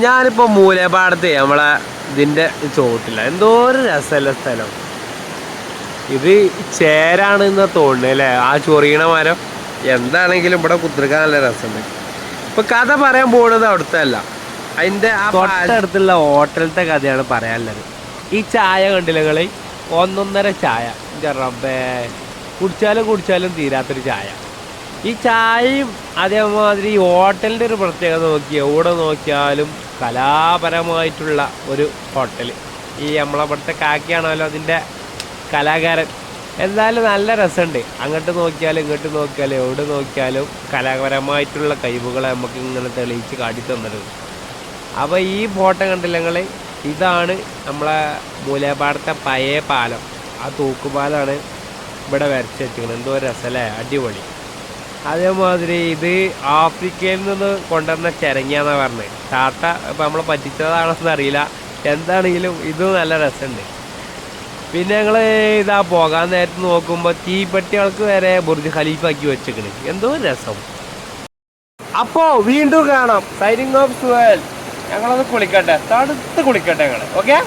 ഞാനിപ്പോ മൂലപാടത്ത് നമ്മളെ ഇതിന്റെ ചോട്ടില്ല, എന്തോ ഒരു രസമല്ല സ്ഥലം. ഇത് ചേരാണെന്ന് തോന്നുന്നു അല്ലേ, ആ ചൊറിയണ മരം. എന്താണെങ്കിലും ഇവിടെ കുത്തിരിക്കാൻ നല്ല രസമുണ്ട്. ഇപ്പൊ കഥ പറയാൻ പോകുന്നത് അവിടുത്തെ അല്ല, അതിന്റെ ആ തൊട്ടടുത്തുള്ള ഹോട്ടലത്തെ കഥയാണ് പറയാനുള്ളത്. ഈ ചായ കണ്ടില്ല നിങ്ങള്, ഒന്നൊന്നര ചായ. റബ്ബേ, കുടിച്ചാലും തീരാത്തൊരു ചായ. ഈ ചായയും അതേമാതിരി ഈ ഹോട്ടലിൻ്റെ ഒരു പ്രത്യേകത നോക്കി എവിടെ നോക്കിയാലും കലാപരമായിട്ടുള്ള ഒരു ഹോട്ടൽ. ഈ നമ്മളവിടുത്തെ കാക്കിയാണല്ലോ അതിൻ്റെ കലാകാരൻ. എന്തായാലും നല്ല രസമുണ്ട്. അങ്ങോട്ട് നോക്കിയാലും ഇങ്ങോട്ട് നോക്കിയാലും എവിടെ നോക്കിയാലും കലാപരമായിട്ടുള്ള കഴിവുകളെ നമുക്ക് ഇങ്ങനെ തെളിയിച്ച് കാട്ടി തന്നിട്ടുണ്ട്. അപ്പോൾ ഈ ഫോട്ടോ കണ്ടില്ല നിങ്ങൾ, ഇതാണ് നമ്മളെ മൂലപാടത്തെ പഴയ പാലം. ആ തൂക്കുപാലമാണ് ഇവിടെ വരച്ച് വെച്ചിരിക്കുന്നത്. എന്തോ രസമല്ലേ, അടിപൊളി. അതേമാതിരി ഇത് ആഫ്രിക്കയിൽ നിന്ന് കൊണ്ടുവന്ന ചിരങ്ങാന്നാണ് പറഞ്ഞത്. താത്ത ഇപ്പം നമ്മളെ പറ്റിച്ചതാണെന്ന് അറിയില്ല. എന്താണെങ്കിലും ഇതും നല്ല രസമുണ്ട്. പിന്നെ ഞങ്ങൾ ഇതാ പോകാൻ നേരത്ത് നോക്കുമ്പോൾ തീപ്പെട്ടികൾക്ക് വരെ ബുർജ് ഖലീഫ ആക്കി വെച്ചേക്കണ്. എന്തോ രസം. അപ്പോൾ വീണ്ടും കാണാം. Signing off Suhail. ഞങ്ങളൊന്ന് കുളിക്കട്ടെ, തടുത്ത് കുളിക്കട്ടെ ഞങ്ങൾ. ഓക്കെ.